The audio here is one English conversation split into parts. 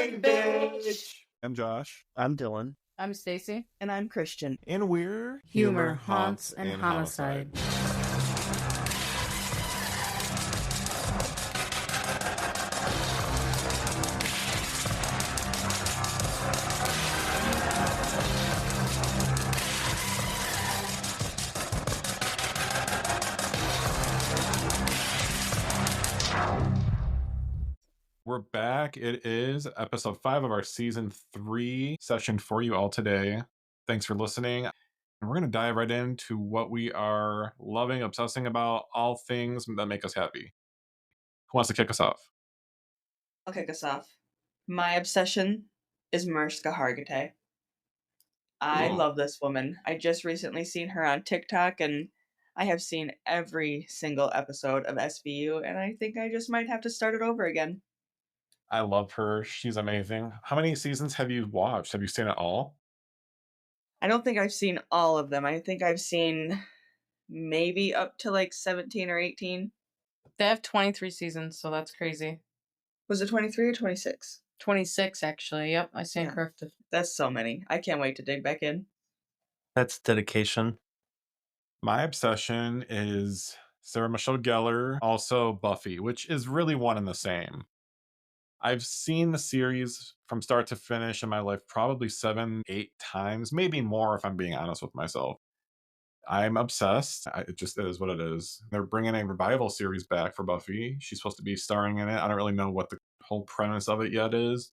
Big Bitch. I'm Josh. I'm Dylan. I'm Stacy. And I'm Christian. And we're Humor, Haunts, and Homicide. We're back. It is episode 5 of our season 3 session for you all today. Thanks for listening. And we're going to dive right into what we are loving, obsessing about, all things that make us happy. Who wants to kick us off? I'll kick us off. My obsession is Mariska Hargitay. I love this woman. I just recently seen her on TikTok, and I have seen every single episode of SVU, and I think I just might have to start it over again. I love her. She's amazing. How many seasons have you watched? Have you seen it all? I don't think I've seen all of them. I think I've seen maybe up to like 17 or 18. They have 23 seasons, so that's crazy. Was it 23 or 26? 26, actually. Yep, I stand corrected. That's so many. I can't wait to dig back in. That's dedication. My obsession is Sarah Michelle Gellar, also Buffy, which is really one and the same. I've seen the series from start to finish in my life probably 7, 8 times, maybe more if I'm being honest with myself. I'm obsessed. It just is what it is. They're bringing a revival series back for Buffy. She's supposed to be starring in it. I don't really know what the whole premise of it yet is.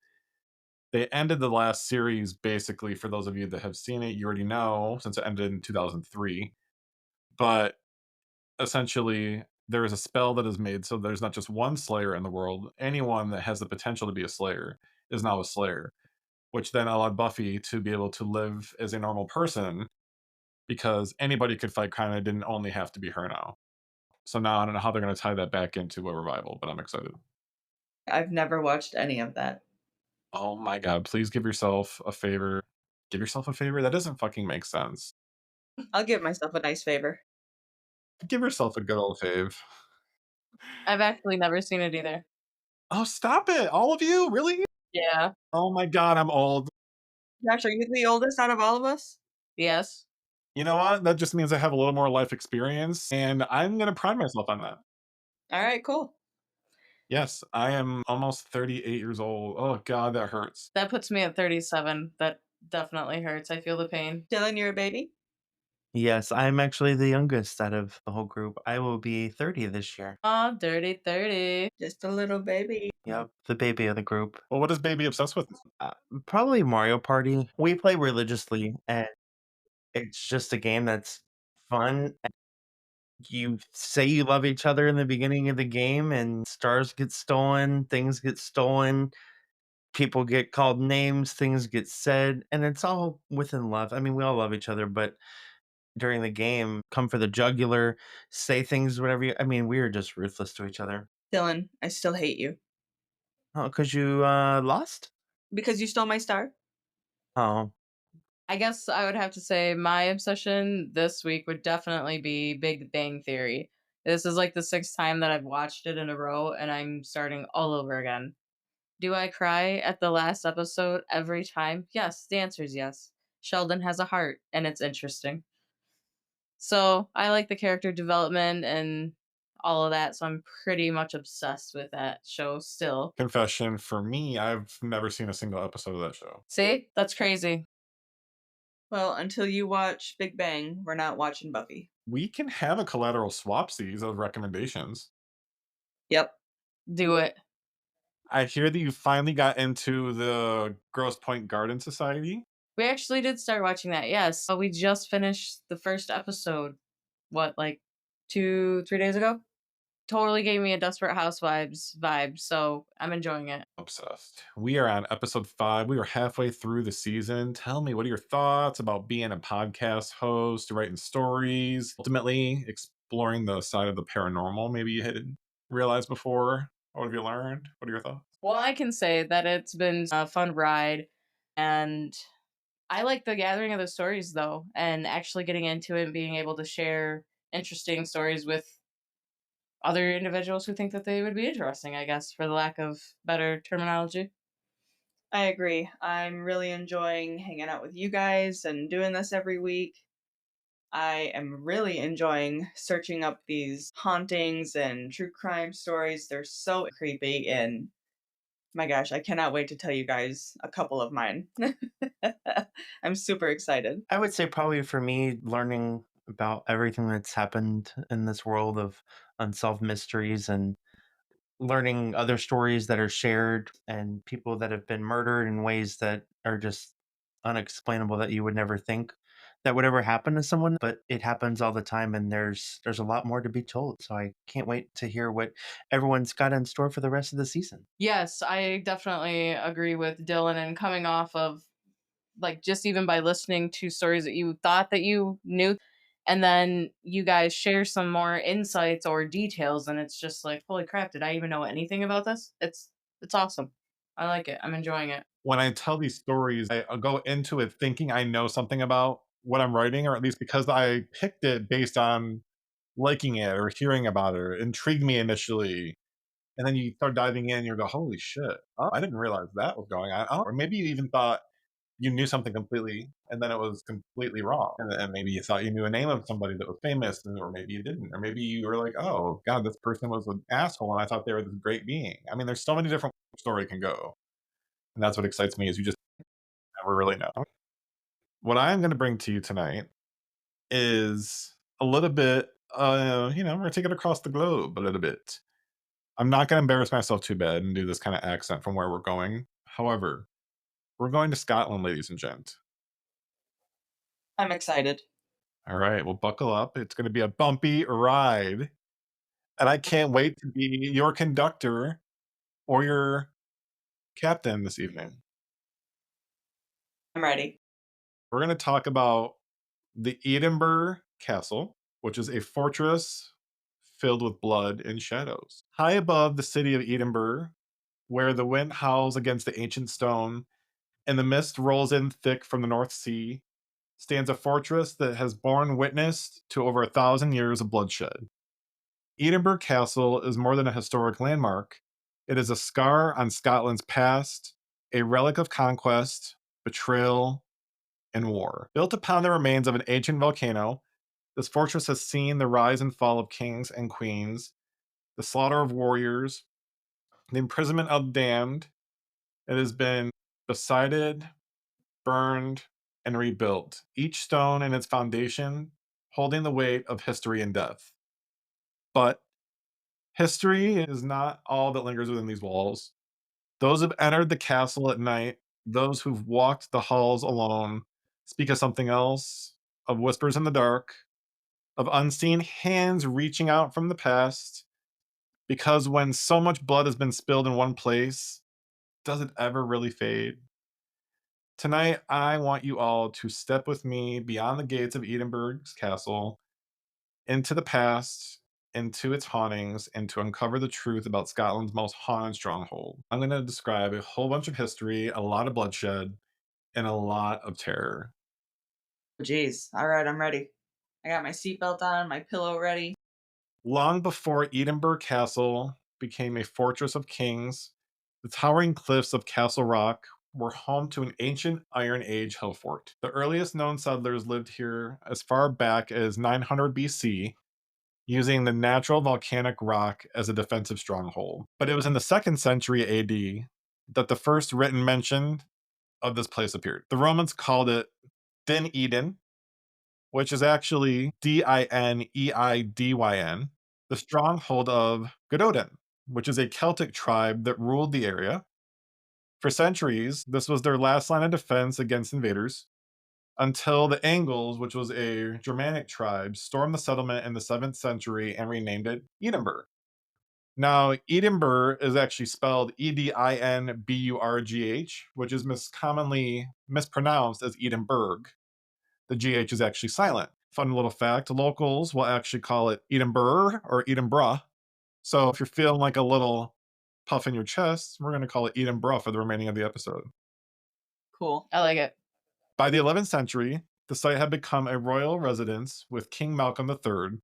They ended the last series, basically, for those of you that have seen it, you already know, since it ended in 2003. But essentially, there is a spell that is made so there's not just one Slayer in the world. Anyone that has the potential to be a Slayer is now a Slayer, which then allowed Buffy to be able to live as a normal person because anybody could fight crime. It didn't only have to be her now. So now I don't know how they're going to tie that back into a revival, but I'm excited. I've never watched any of that. Oh my God, please give yourself a favor. Give yourself a favor? That doesn't fucking make sense. I'll give myself a nice favor. Give yourself a good old fave. I've actually never seen it either. Oh, stop it. All of you? Really? Yeah. Oh my God, I'm old. Josh, are you the oldest out of all of us? Yes. You know what? That just means I have a little more life experience, and I'm going to pride myself on that. All right, cool. Yes, I am almost 38 years old. Oh God, that hurts. That puts me at 37. That definitely hurts. I feel the pain. Dylan, you're a baby? Yes, I'm actually the youngest out of the whole group. I will be 30 this year. Aw, dirty 30. Just a little baby. Yep, the baby of the group. Well, what is baby obsessed with? Probably Mario Party. We play religiously, and it's just a game that's fun. You say you love each other in the beginning of the game, and stars get stolen, things get stolen, people get called names, things get said, and it's all within love. I mean, we all love each other, but during the game, come for the jugular, say things, whatever I mean, we are just ruthless to each other. Dylan, I still hate you. Oh, because you lost? Because you stole my star? Oh. I guess I would have to say my obsession this week would definitely be Big Bang Theory. This is like the 6th time that I've watched it in a row, and I'm starting all over again. Do I cry at the last episode every time? Yes, the answer is yes. Sheldon has a heart, and it's interesting. So I like the character development and all of that, so I'm pretty much obsessed with that show still. Confession, for me, I've never seen a single episode of that show. See? That's crazy. Well, until you watch Big Bang, we're not watching Buffy. We can have a collateral swapsies of recommendations. Yep. Do it. I hear that you finally got into the Grosse Pointe Garden Society. We actually did start watching that, yes. We just finished the first episode, like 2-3 days ago? Totally gave me a Desperate Housewives vibe, so I'm enjoying it. Obsessed. We are on episode 5. We are halfway through the season. Tell me, what are your thoughts about being a podcast host, writing stories, ultimately exploring the side of the paranormal maybe you hadn't realized before? What have you learned? What are your thoughts? Well, I can say that it's been a fun ride, and I like the gathering of the stories, though, and actually getting into it and being able to share interesting stories with other individuals who think that they would be interesting, I guess, for the lack of better terminology. I agree. I'm really enjoying hanging out with you guys and doing this every week. I am really enjoying searching up these hauntings and true crime stories. They're so creepy, and my gosh, I cannot wait to tell you guys a couple of mine. I'm super excited. I would say probably for me, learning about everything that's happened in this world of unsolved mysteries and learning other stories that are shared and people that have been murdered in ways that are just unexplainable that you would never think that would ever happen to someone, but it happens all the time and there's a lot more to be told. So I can't wait to hear what everyone's got in store for the rest of the season. Yes, I definitely agree with Dylan, and coming off of like just even by listening to stories that you thought that you knew, and then you guys share some more insights or details, and it's just like, holy crap, did I even know anything about this? It's awesome. I like it. I'm enjoying it. When I tell these stories, I go into it thinking I know something about what I'm writing, or at least because I picked it based on liking it or hearing about it. It intrigued me initially. And then you start diving in, you go, holy shit. Oh, I didn't realize that was going on. Oh, or maybe you even thought you knew something completely and then it was completely wrong. And then maybe you thought you knew a name of somebody that was famous, or maybe you didn't. Or maybe you were like, oh, God, this person was an asshole and I thought they were this great being. I mean, there's so many different story can go. And that's what excites me is you just never really know. What I'm going to bring to you tonight is a little bit, we're going to take it across the globe a little bit. I'm not going to embarrass myself too bad and do this kind of accent from where we're going. However, we're going to Scotland, ladies and gent. I'm excited. All right, well, buckle up. It's going to be a bumpy ride. And I can't wait to be your conductor or your captain this evening. I'm ready. We're going to talk about the Edinburgh Castle, which is a fortress filled with blood and shadows. High above the city of Edinburgh, where the wind howls against the ancient stone and the mist rolls in thick from the North Sea, stands a fortress that has borne witness to over 1,000 years of bloodshed. Edinburgh Castle is more than a historic landmark. It is a scar on Scotland's past, a relic of conquest, betrayal, and war. Built upon the remains of an ancient volcano, this fortress has seen the rise and fall of kings and queens, the slaughter of warriors, the imprisonment of damned. It has been besieged, burned, and rebuilt, each stone in its foundation holding the weight of history and death. But history is not all that lingers within these walls. Those who've entered the castle at night, those who've walked the halls alone, speak of something else, of whispers in the dark, of unseen hands reaching out from the past. Because when so much blood has been spilled in one place, does it ever really fade? Tonight, I want you all to step with me beyond the gates of Edinburgh's castle, into the past, into its hauntings, and to uncover the truth about Scotland's most haunted stronghold. I'm going to describe a whole bunch of history, a lot of bloodshed, and a lot of terror. Jeez. All right, I'm ready. I got my seatbelt on, my pillow ready. Long before Edinburgh Castle became a fortress of kings, the towering cliffs of Castle Rock were home to an ancient Iron Age hill fort. The earliest known settlers lived here as far back as 900 BC, using the natural volcanic rock as a defensive stronghold. But it was in the 2nd century AD that the first written mention of this place appeared. The Romans called it Din Eden, which is actually Dineidyn, the stronghold of Gododin, which is a Celtic tribe that ruled the area. For centuries, this was their last line of defense against invaders, until the Angles, which was a Germanic tribe, stormed the settlement in the 7th century and renamed it Edinburgh. Now, Edinburgh is actually spelled Edinburgh, which is commonly mispronounced as Edinburgh. The GH is actually silent. Fun little fact, locals will actually call it Edinburgh or Edinburgh. So if you're feeling like a little puff in your chest, we're going to call it Edinburgh for the remaining of the episode. Cool. I like it. By the 11th century, the site had become a royal residence with King Malcolm III,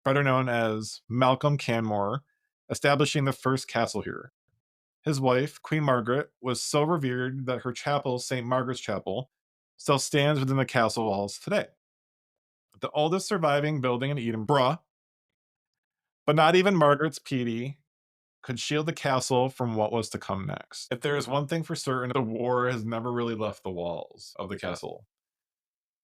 better known as Malcolm Canmore, establishing the first castle here. His wife, Queen Margaret, was so revered that her chapel, St. Margaret's Chapel, still stands within the castle walls today. The oldest surviving building in Edinburgh, but not even Margaret's piety could shield the castle from what was to come next. If there is one thing for certain, the war has never really left the walls of the castle.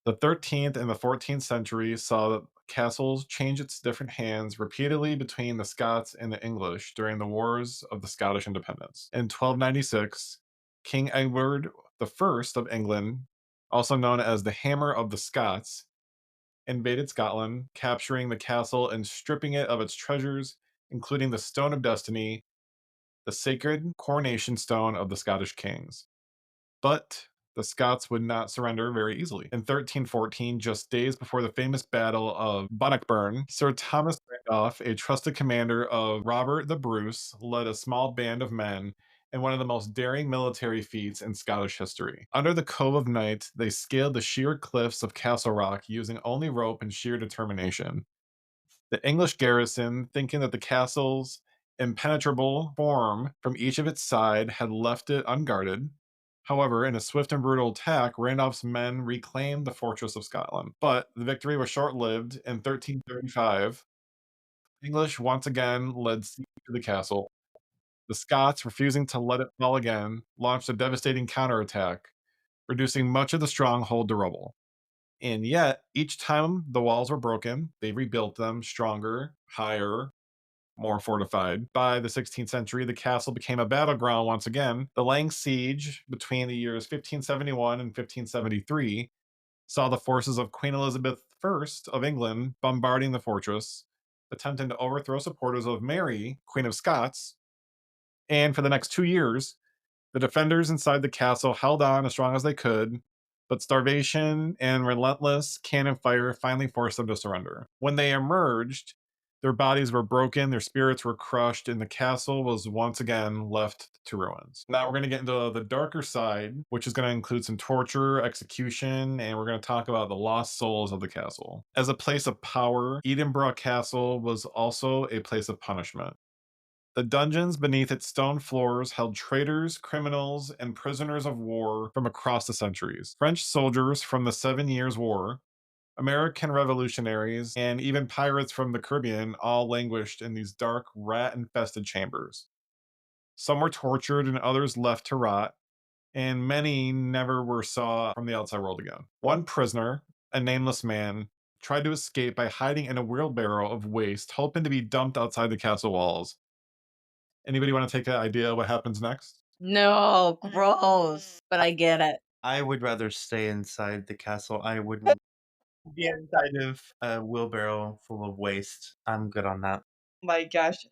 The 13th and the 14th century saw the castles change its different hands repeatedly between the Scots and the English during the Wars of the Scottish Independence. In 1296, King Edward I of England, also known as the Hammer of the Scots, invaded Scotland, capturing the castle and stripping it of its treasures, including the Stone of Destiny, the sacred coronation stone of the Scottish kings. But the Scots would not surrender very easily. In 1314, just days before the famous Battle of Bannockburn, Sir Thomas Randolph, a trusted commander of Robert the Bruce, led a small band of men in one of the most daring military feats in Scottish history. Under the Cove of Night, they scaled the sheer cliffs of Castle Rock using only rope and sheer determination. The English garrison, thinking that the castle's impenetrable form from each of its side had left it unguarded. However, in a swift and brutal attack, Randolph's men reclaimed the fortress of Scotland. But the victory was short lived. In 1335, the English once again led siege to the castle. The Scots, refusing to let it fall again, launched a devastating counterattack, reducing much of the stronghold to rubble. And yet, each time the walls were broken, they rebuilt them stronger, higher, more fortified. By the 16th century, the castle became a battleground once again. The Lang siege between the years 1571 and 1573 saw the forces of Queen Elizabeth I of England bombarding the fortress, attempting to overthrow supporters of Mary, Queen of Scots. And for the next 2 years, the defenders inside the castle held on as strong as they could, but starvation and relentless cannon fire finally forced them to surrender. When they emerged, their bodies were broken, their spirits were crushed, and the castle was once again left to ruins. Now we're going to get into the darker side, which is going to include some torture, execution, and we're going to talk about the lost souls of the castle. As a place of power, Edinburgh Castle was also a place of punishment. The dungeons beneath its stone floors held traitors, criminals, and prisoners of war from across the centuries. French soldiers from the Seven Years' War, American revolutionaries, and even pirates from the Caribbean all languished in these dark, rat infested chambers. Some were tortured and others left to rot, and many never were saw from the outside world again. One prisoner, a nameless man, tried to escape by hiding in a wheelbarrow of waste, hoping to be dumped outside the castle walls. Anybody want to take an idea of what happens next? No, gross. But I get it. I would rather stay inside the castle. I wouldn't be inside of a wheelbarrow full of waste. I'm good on that. My gosh.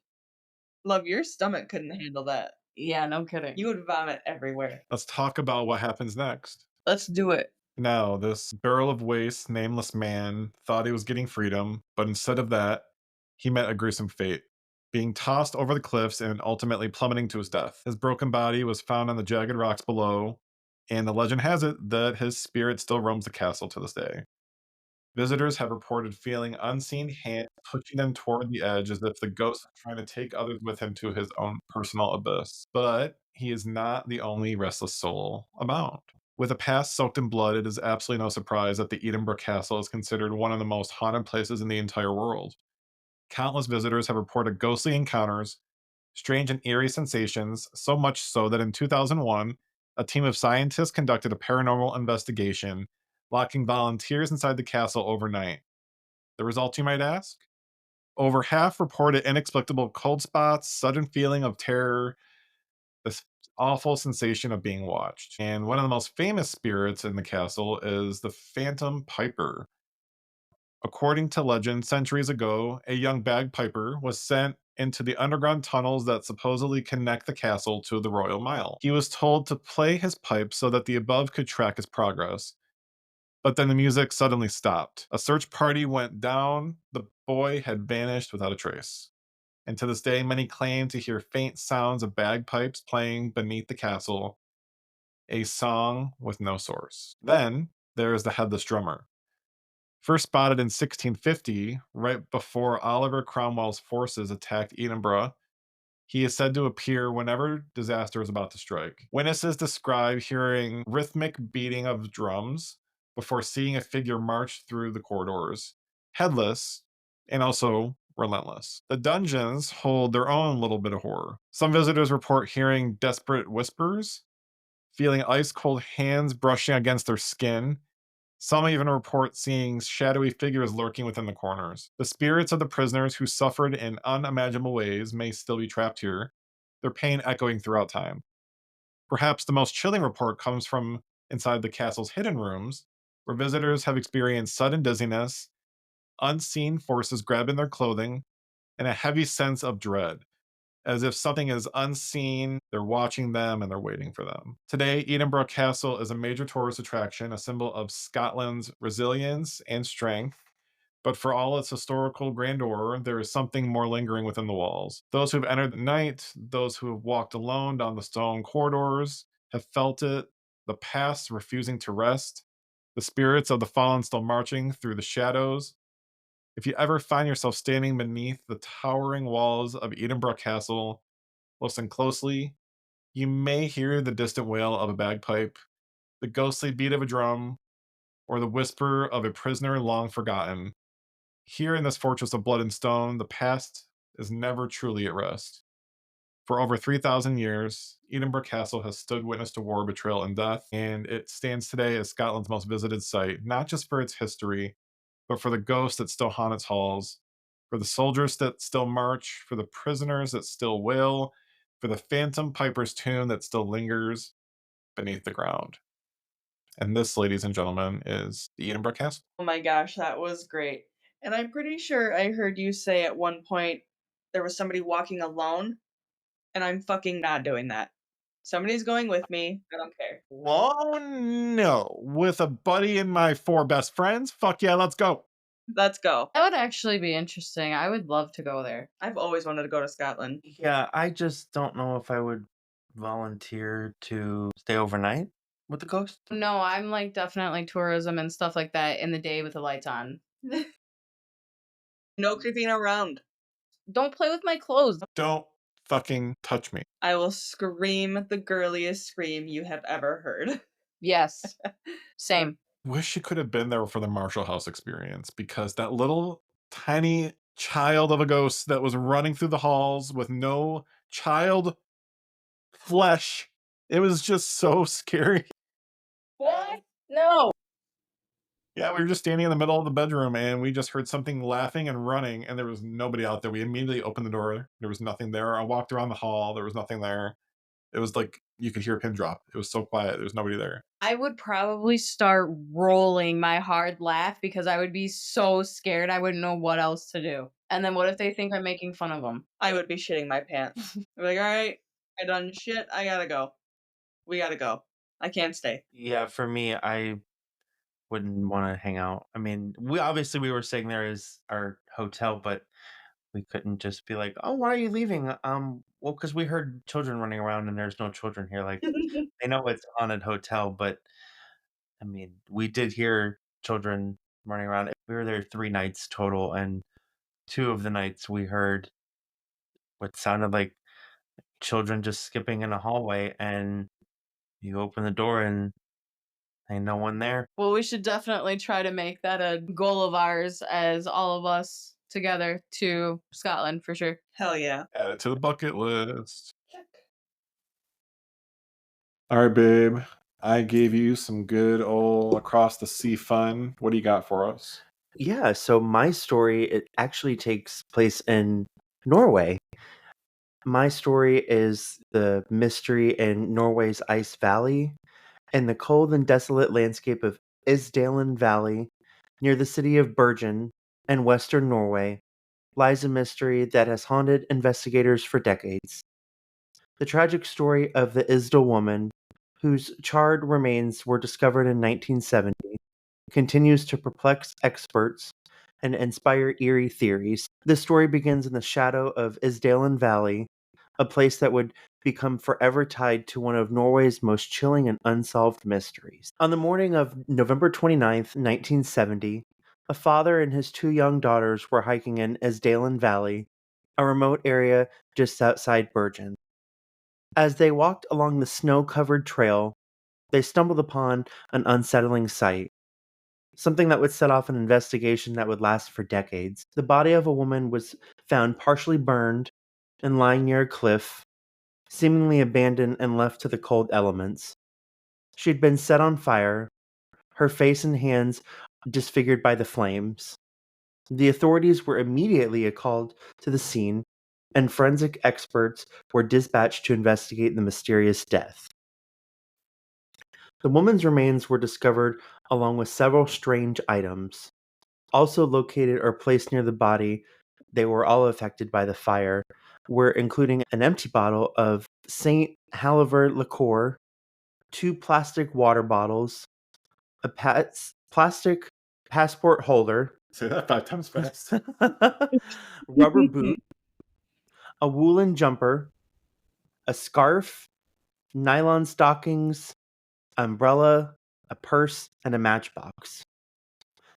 Love, your stomach couldn't handle that. Yeah, no kidding. You would vomit everywhere. Let's talk about what happens next. Let's do it. Now, this barrel of waste, nameless man thought he was getting freedom, but instead of that, he met a gruesome fate, being tossed over the cliffs and ultimately plummeting to his death. His broken body was found on the jagged rocks below, and the legend has it that his spirit still roams the castle to this day. Visitors have reported feeling unseen hands pushing them toward the edge as if the ghost is trying to take others with him to his own personal abyss. But he is not the only restless soul abound. With a past soaked in blood, it is absolutely no surprise that the Edinburgh Castle is considered one of the most haunted places in the entire world. Countless visitors have reported ghostly encounters, strange and eerie sensations, so much so that in 2001, a team of scientists conducted a paranormal investigation, locking volunteers inside the castle overnight. The result, you might ask? Over half reported inexplicable cold spots, sudden feeling of terror, this awful sensation of being watched. And one of the most famous spirits in the castle is the Phantom Piper. According to legend, centuries ago, a young bagpiper was sent into the underground tunnels that supposedly connect the castle to the Royal Mile. He was told to play his pipe so that the above could track his progress. But then the music suddenly stopped. A search party went down. The boy had vanished without a trace. And to this day, many claim to hear faint sounds of bagpipes playing beneath the castle, a song with no source. Then there is the headless drummer. First spotted in 1650, right before Oliver Cromwell's forces attacked Edinburgh, He is said to appear whenever disaster is about to strike. Witnesses describe hearing rhythmic beating of drums before seeing a figure march through the corridors, headless and also relentless. The dungeons hold their own little bit of horror. Some visitors report hearing desperate whispers, feeling ice cold hands brushing against their skin. Some even report seeing shadowy figures lurking within the corners. The spirits of the prisoners who suffered in unimaginable ways may still be trapped here, their pain echoing throughout time. Perhaps the most chilling report comes from inside the castle's hidden rooms, where visitors have experienced sudden dizziness, unseen forces grabbing their clothing, and a heavy sense of dread, as if something is unseen, they're watching them and they're waiting for them. Today, Edinburgh Castle is a major tourist attraction, a symbol of Scotland's resilience and strength. But for all its historical grandeur, there is something more lingering within the walls. Those who have entered at night, those who have walked alone down the stone corridors, have felt it, the past refusing to rest, the spirits of the fallen still marching through the shadows. If you ever find yourself standing beneath the towering walls of Edinburgh Castle, listen closely. You may hear the distant wail of a bagpipe, the ghostly beat of a drum, or the whisper of a prisoner long forgotten. Here in this fortress of blood and stone, the past is never truly at rest. For over 3,000 years, Edinburgh Castle has stood witness to war, betrayal, and death, and it stands today as Scotland's most visited site, not just for its history, but for the ghosts that still haunt its halls, for the soldiers that still march, for the prisoners that still wail, for the phantom piper's tune that still lingers beneath the ground. And this, ladies and gentlemen, is the Edinburgh Castle. Oh my gosh, that was great. And I'm pretty sure I heard you say at one point there was somebody walking alone, and I'm fucking not doing that. Somebody's going with me. I don't care. Oh no, with a buddy and my 4 best friends? Fuck yeah, let's go. Let's go. That would actually be interesting. I would love to go there. I've always wanted to go to Scotland. Yeah, I just don't know if I would volunteer to stay overnight with the ghost. No, I'm like definitely tourism and stuff like that in the day with the lights on. No creeping around. Don't play with my clothes. Don't fucking touch me. I will scream the girliest scream you have ever heard. Yes. Same. Wish you could have been there for the Marshall House experience, because that little tiny child of a ghost that was running through the halls with no child flesh, it was just so scary. What? No. Yeah, we were just standing in the middle of the bedroom and we just heard something laughing and running, and there was nobody out there. We immediately opened the door. There was nothing there. I walked around the hall. There was nothing there. It was like you could hear a pin drop. It was so quiet. There was nobody there. I would probably start rolling my hard laugh because I would be so scared I wouldn't know what else to do. And then what if they think I'm making fun of them? I would be shitting my pants. I'd be like, all right, I done shit. I gotta go. We gotta go. I can't stay. Yeah, for me, I wouldn't want to hang out. I mean, we were staying there as our hotel, but we couldn't just be like, "Oh, why are you leaving?" Well, because we heard children running around, and there's no children here. Like, they know it's a haunted hotel, but I mean, we did hear children running around. We were there 3 nights total, and 2 of the nights we heard what sounded like children just skipping in a hallway, and you open the door and ain't no one there. Well, we should definitely try to make that a goal of ours as all of us together to Scotland for sure. Hell yeah. Add it to the bucket list. All right, babe. I gave you some good old across the sea fun. What do you got for us? Yeah, so my story, it actually takes place in Norway. My story is the mystery in Norway's Ice Valley. In the cold and desolate landscape of Isdalen Valley, near the city of Bergen in western Norway, lies a mystery that has haunted investigators for decades. The tragic story of the Isdal Woman, whose charred remains were discovered in 1970, continues to perplex experts and inspire eerie theories. This story begins in the shadow of Isdalen Valley, a place that would become forever tied to one of Norway's most chilling and unsolved mysteries. On the morning of November 29th, 1970, a father and his 2 young daughters were hiking in Isdalen Valley a remote area just outside Bergen. As they walked along the snow-covered trail, they stumbled upon an unsettling sight, something that would set off an investigation that would last for decades. The body of a woman was found partially burned and lying near a cliff, seemingly abandoned and left to the cold elements. She had been set on fire, her face and hands disfigured by the flames. The authorities were immediately called to the scene, and forensic experts were dispatched to investigate the mysterious death. The woman's remains were discovered along with several strange items. Also located or placed near the body, they were all affected by the fire, were including an empty bottle of St. Haliver liqueur, 2 plastic water bottles, a plastic passport holder, Say that 5 times fast. rubber boot, a woolen jumper, a scarf, nylon stockings, umbrella, a purse, and a matchbox.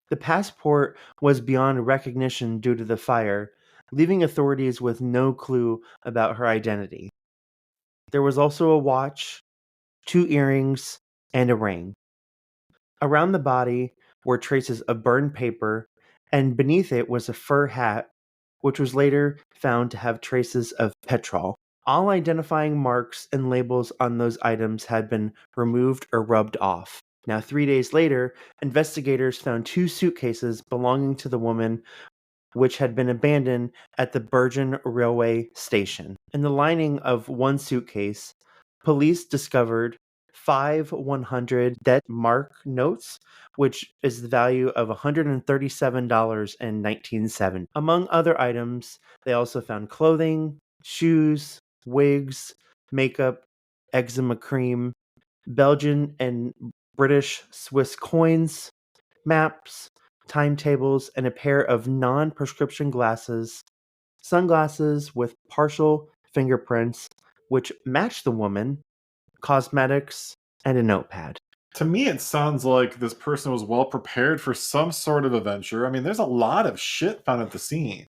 The passport was beyond recognition due to the fire, leaving authorities with no clue about her identity. There was also a watch, 2 earrings, and a ring. Around the body were traces of burned paper, and beneath it was a fur hat, which was later found to have traces of petrol. All identifying marks and labels on those items had been removed or rubbed off. Now, 3 days later, investigators found 2 suitcases belonging to the woman, which had been abandoned at the Bergen railway station. In the lining of one suitcase, police discovered 5 100 Denmark notes, which is the value of $137 in 1970. Among other items, they also found clothing, shoes, wigs, makeup, eczema cream, Belgian and British Swiss coins, maps, timetables, and a pair of non-prescription glasses, sunglasses with partial fingerprints, which matched the woman, cosmetics, and a notepad. To me, it sounds like this person was well prepared for some sort of adventure. I mean, there's a lot of shit found at the scene.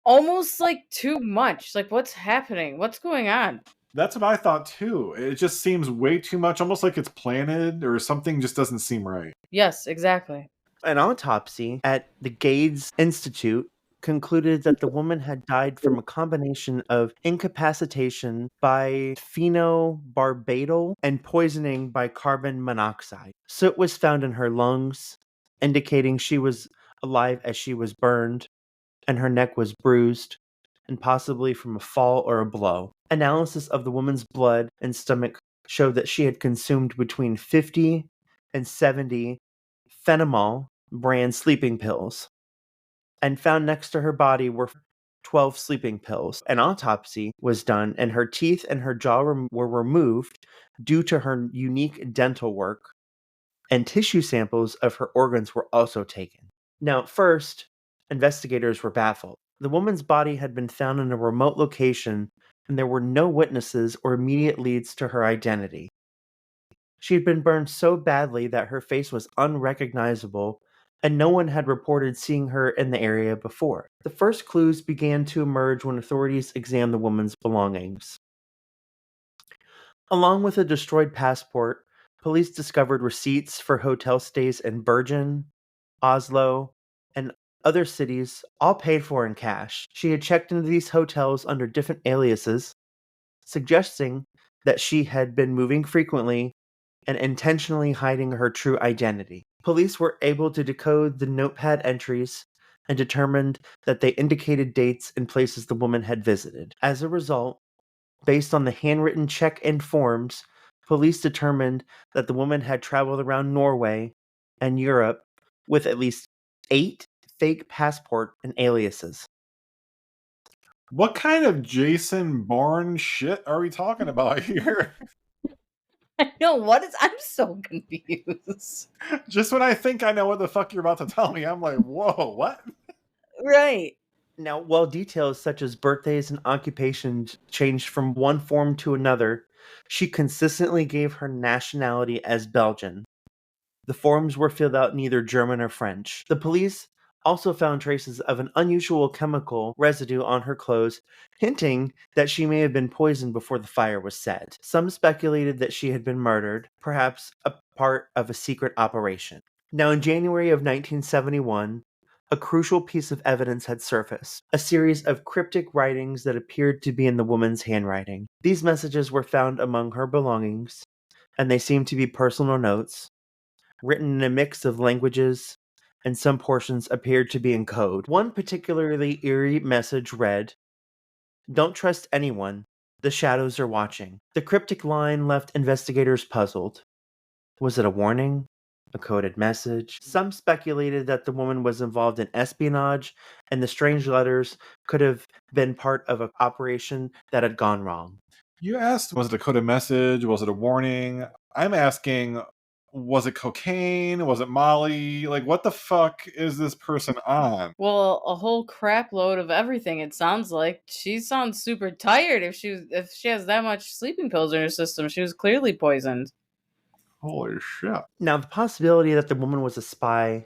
Almost like too much. Like, what's happening? What's going on? That's what I thought too. It just seems way too much, almost like it's planted or something just doesn't seem right. Yes, exactly. An autopsy at the Gades Institute concluded that the woman had died from a combination of incapacitation by phenobarbital and poisoning by carbon monoxide. Soot was found in her lungs, indicating she was alive as she was burned, and her neck was bruised, and possibly from a fall or a blow. Analysis of the woman's blood and stomach showed that she had consumed between 50 and 70 Phenomol brand sleeping pills, and found next to her body were 12 sleeping pills. An autopsy was done, and her teeth and her jaw were removed due to her unique dental work, and tissue samples of her organs were also taken. Now, at first, investigators were baffled. The woman's body had been found in a remote location, and there were no witnesses or immediate leads to her identity. She had been burned so badly that her face was unrecognizable, and no one had reported seeing her in the area before. The first clues began to emerge when authorities examined the woman's belongings. Along with a destroyed passport, police discovered receipts for hotel stays in Bergen, Oslo, and other cities, all paid for in cash. She had checked into these hotels under different aliases, suggesting that she had been moving frequently and intentionally hiding her true identity. Police were able to decode the notepad entries and determined that they indicated dates and places the woman had visited. As a result, based on the handwritten check-in forms, police determined that the woman had traveled around Norway and Europe with at least 8 fake passport and aliases. What kind of Jason Bourne shit are we talking about here? I know, what is. I'm so confused. Just when I think I know what the fuck you're about to tell me, I'm like, whoa, what? Right. Now, while details such as birthdays and occupations changed from one form to another, she consistently gave her nationality as Belgian. The forms were filled out in either German or French. The police also found traces of an unusual chemical residue on her clothes, hinting that she may have been poisoned before the fire was set. Some speculated that she had been murdered, perhaps a part of a secret operation. Now, in January of 1971, a crucial piece of evidence had surfaced, a series of cryptic writings that appeared to be in the woman's handwriting. These messages were found among her belongings, and they seemed to be personal notes, written in a mix of languages, and some portions appeared to be in code. One particularly eerie message read, "Don't trust anyone. The shadows are watching." The cryptic line left investigators puzzled. Was it a warning? A coded message? Some speculated that the woman was involved in espionage, and the strange letters could have been part of an operation that had gone wrong. You asked, was it a coded message? Was it a warning? I'm asking, was it cocaine? Was it Molly? Like, what the fuck is this person on? Well, a whole crap load of everything. It sounds like she sounds super tired. If she has that much sleeping pills in her system, she was clearly poisoned. Holy shit. Now, the possibility that the woman was a spy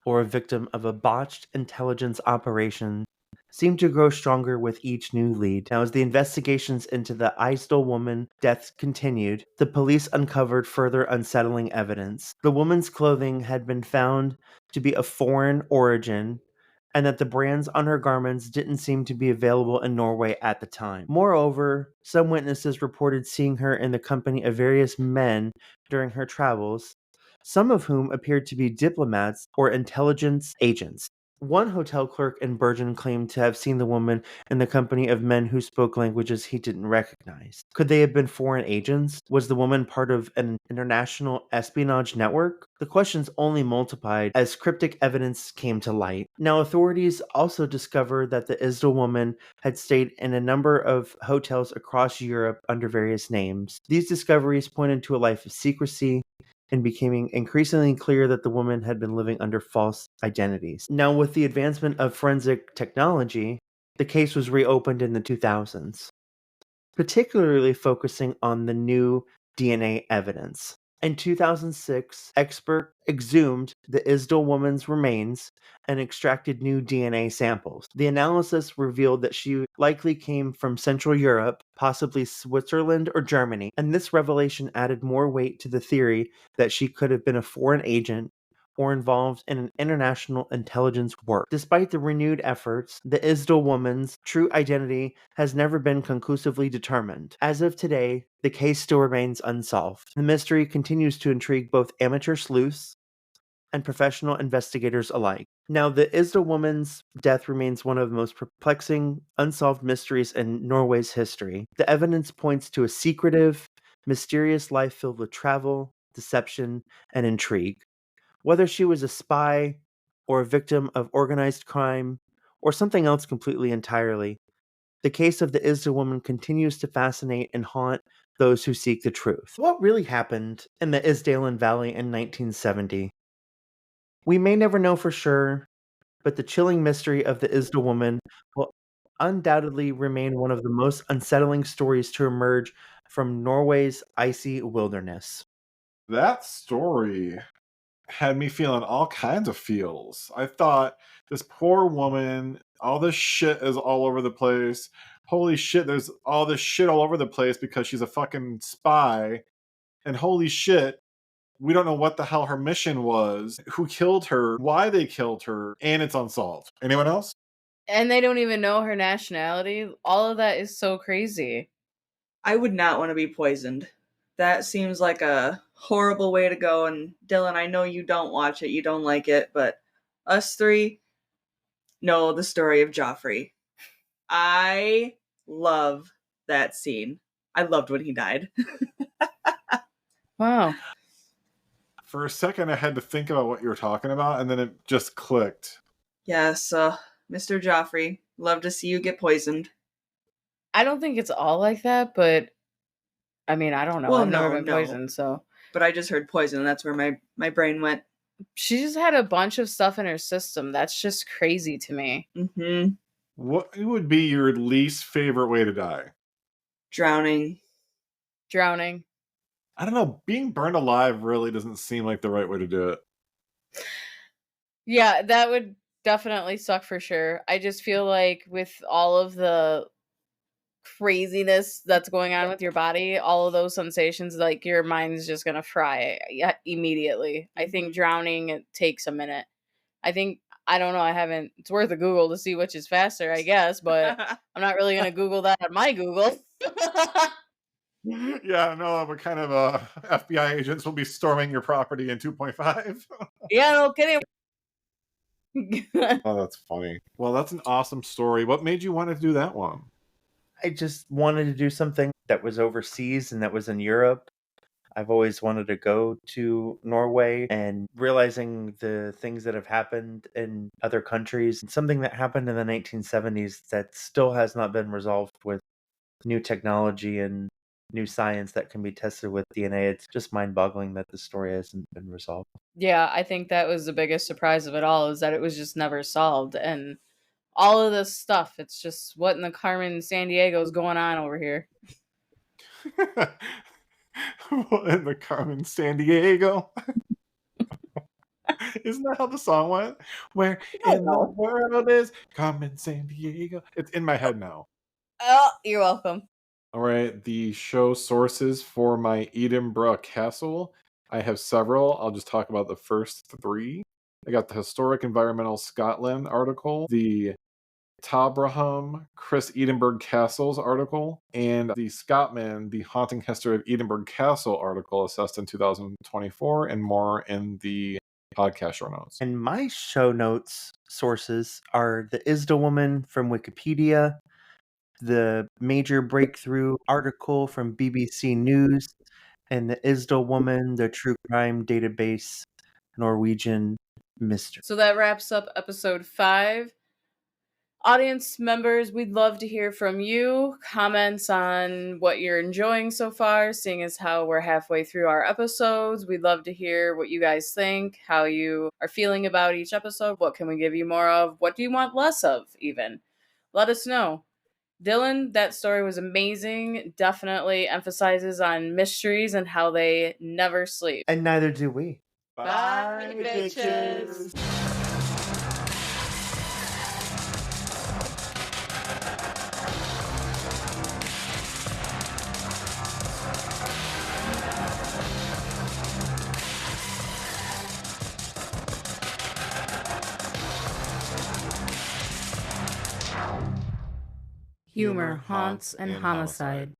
or a victim of a botched intelligence operation seemed to grow stronger with each new lead. Now, as the investigations into the Isdal Woman death continued, the police uncovered further unsettling evidence. The woman's clothing had been found to be of foreign origin, and that the brands on her garments didn't seem to be available in Norway at the time. Moreover, some witnesses reported seeing her in the company of various men during her travels, some of whom appeared to be diplomats or intelligence agents. One hotel clerk in Bergen claimed to have seen the woman in the company of men who spoke languages he didn't recognize. Could they have been foreign agents? Was the woman part of an international espionage network? The questions only multiplied as cryptic evidence came to light. Now, authorities also discovered that the Isdal Woman had stayed in a number of hotels across Europe under various names. These discoveries pointed to a life of secrecy, and becoming increasingly clear that the woman had been living under false identities. Now, with the advancement of forensic technology, the case was reopened in the 2000s, particularly focusing on the new DNA evidence. In 2006, experts exhumed the Isdal woman's remains and extracted new DNA samples. The analysis revealed that she likely came from Central Europe, possibly Switzerland or Germany, and this revelation added more weight to the theory that she could have been a foreign agent or involved in an international intelligence work. Despite the renewed efforts, the Isdal woman's true identity has never been conclusively determined. As of today, the case still remains unsolved. The mystery continues to intrigue both amateur sleuths and professional investigators alike. Now, the Isdal woman's death remains one of the most perplexing, unsolved mysteries in Norway's history. The evidence points to a secretive, mysterious life filled with travel, deception, and intrigue. Whether she was a spy or a victim of organized crime or something else completely entirely, the case of the Isdal woman continues to fascinate and haunt those who seek the truth. What really happened in the Isdalen Valley in 1970? We may never know for sure, but the chilling mystery of the Isdal woman will undoubtedly remain one of the most unsettling stories to emerge from Norway's icy wilderness. That story had me feeling all kinds of feels. I thought, this poor woman, all this shit is all over the place. Holy shit, there's all this shit all over the place because she's a fucking spy. And holy shit, we don't know what the hell her mission was, who killed her, why they killed her, and it's unsolved. Anyone else? And they don't even know her nationality. All of that is so crazy. I would not want to be poisoned. That seems like a horrible way to go. And Dylan, I know you don't watch it, you don't like it, but us three know the story of Joffrey. I love that scene. I loved when he died. Wow. For a second, I had to think about what you were talking about, and then it just clicked. Yes, Mr. Joffrey, love to see you get poisoned. I don't think it's all like that, but I mean, I don't know. Well, I've never no, been no. poisoned, so. But I just heard poison, and that's where my brain went. She just had a bunch of stuff in her system. That's just crazy to me. Mm-hmm. What would be your least favorite way to die? Drowning. Drowning. I don't know. Being burned alive really doesn't seem like the right way to do it. Yeah, that would definitely suck for sure. I just feel like with all of the craziness that's going on with your body, all of those sensations, like your mind's just gonna fry immediately. I think drowning it takes a minute. I think I don't know. I haven't. It's worth a Google to see which is faster, I guess, but I'm not really gonna Google that on my Google. Yeah, no, but kind of FBI agents will be storming your property in 2.5. Yeah, no kidding. Oh, that's funny. Well, that's an awesome story. What made you want to do that one? I just wanted to do something that was overseas and that was in Europe. I've always wanted to go to Norway, and realizing the things that have happened in other countries, something that happened in the 1970s that still has not been resolved with new technology and new science that can be tested with DNA. It's just mind-boggling that the story hasn't been resolved. Yeah, I think that was the biggest surprise of it all is that it was just never solved. And all of this stuff, it's just what in the Carmen San Diego is going on over here. In the Carmen San Diego. Isn't that how the song went? Where in the world is Carmen San Diego? It's in my head now. Oh, you're welcome. All right, the show sources for my Edinburgh Castle. I have several. I'll just talk about the first three. I got the Historic Environmental Scotland article, the Tabraham Chris Edinburgh Castles article, and the Scotman, the Haunting History of Edinburgh Castle article assessed in 2024, and more in the podcast show notes. And my show notes sources are the Isdal Woman from Wikipedia, the Major Breakthrough article from BBC News, and the Isdal Woman, the True Crime Database Norwegian Mystery. So that wraps up episode 5. Audience members, we'd love to hear from you. Comments on what you're enjoying so far, seeing as how we're halfway through our episodes. We'd love to hear what you guys think, how you are feeling about each episode. What can we give you more of? What do you want less of, even? Let us know. Dylan, that story was amazing. Definitely emphasizes on mysteries and how they never sleep. And neither do we. Bye, bitches. Humor, haunts, and homicide.